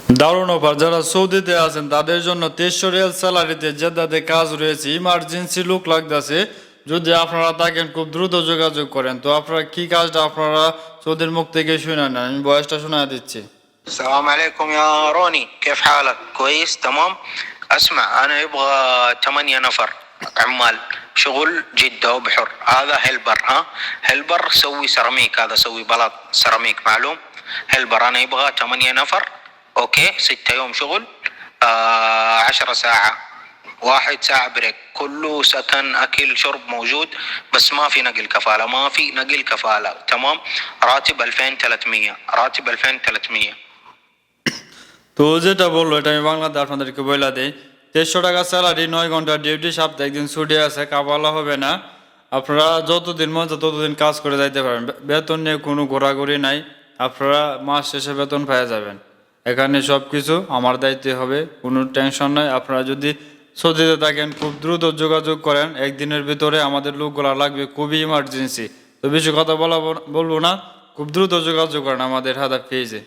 দারুণ অফার, যারা সৌদিতে আছেন তাদের জন্য 2300 রিয়াল স্যালারিতে জেদ্দাতে কাজ রয়েছে, ইমার্জেন্সি লোক লাগতেছে। যদি আপনারা থাকেন খুব দ্রুত যোগাযোগ করেন। তো আপনারা কি কাজটা আপনারা সৌদির মুখ থেকে শুনে নেন, আমি বয়সটা শোনা দিচ্ছি। السلام عليكم يا روني، كيف حالك؟ كويس تمام. اسمع، انا يبغى 8 نفر عمال شغل جدة وبحر. هذا هلبر، ها هلبر سوي سيراميك، هذا سوي بلاط سيراميك معلوم. هلبر انا يبغى 8 نفر. اوكي 6 يوم شغل، 10 ساعة، 1 ساعة بريك، كله سكن اكل شرب موجود. بس ما في نقل كفالة، ما في نقل كفالة. تمام. راتب 2300، راتب 2300. তো যেটা বললো এটা আমি বাংলাতে আপনাদেরকে বলে দিই। 2300 টাকা স্যালারি, 9 ঘন্টা ডিউটি, সপ্তাহে একদিন ছুটি আছে, কাবালা হবে না। আপনারা যতদিন মন চায় ততদিন কাজ করে যাইতে পারেন, বেতন নিয়ে কোনো ঘোরাঘুরি নাই। আপনারা মাস শেষে বেতন পেয়ে যাবেন। এখানে সব কিছু আমার দায়িত্বে হবে, কোনো টেনশন নাই। আপনারা যদি সৌদিতে থাকেন খুব দ্রুত যোগাযোগ করেন, একদিনের ভিতরে আমাদের লোকগুলা লাগবে, খুবই ইমার্জেন্সি। তো বেশি কথা বলবো না, খুব দ্রুত যোগাযোগ করেন আমাদের হাদা পেজে।